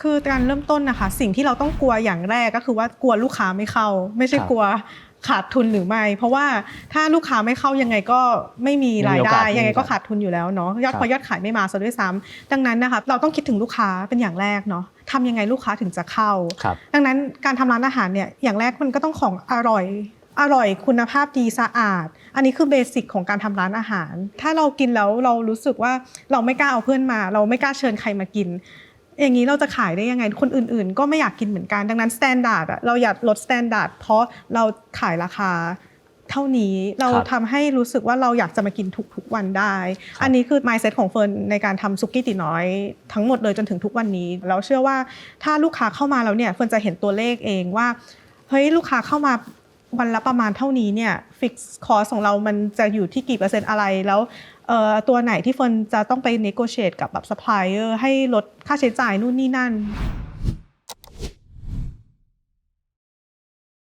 คือการเริ่มต้นนะคะสิ่งที่เราต้องกลัวอย่างแรกก็คือว่ากลัวลูกค้าไม่เข้าไม่ใช่กลัวขาดทุนหรือไม่เพราะว่าถ้าลูกค้าไม่เข้ายังไงก็ไม่มีรายได้ยังไงก็ขาดทุนอยู่แล้วเนาะพอยอดขายไม่มาซะด้วยซ้ำดังนั้นนะคะเราต้องคิดถึงลูกค้าเป็นอย่างแรกเนาะทำยังไงลูกค้าถึงจะเข้าดังนั้นการทำร้านอาหารเนี่ยอย่างแรกมันก็ต้องของอร่อยคุณภาพดีสะอาดอันนี้คือเบสิกของการทำร้านอาหารถ้าเรากินแล้วเรารู้สึกว่าเราไม่กล้าเอาเพื่อนมาเราไม่กล้าเชิญใครมากินอย่างนี้เราจะขายได้ยังไงคนอื่นๆก็ไม่อยากกินเหมือนกันดังนั้นสแตนดาร์ดเราอยากลดสแตนดาร์ดเพราะเราขายราคาเท่านี้เราทำให้รู้สึกว่าเราอยากจะมากินทุกวันได้อันนี้คือ mindset ของเฟิร์นในการทำซุกี้ตี๋น้อยทั้งหมดเลยจนถึงทุกวันนี้แล้วเชื่อว่าถ้าลูกค้าเข้ามาแล้วเนี่ยเฟิร์นจะเห็นตัวเลขเองว่าเฮ้ยลูกค้าเข้ามาวันละประมาณเท่านี้เนี่ยฟิกซ์คอสของเรามันจะอยู่ที่กี่เปอร์เซ็นต์อะไรแล้วตัวไหนที่เฟิร์นจะต้องไป negotiate กับแบบ supplier ให้ลดค่าใช้จ่ายนู่นนี่นั่น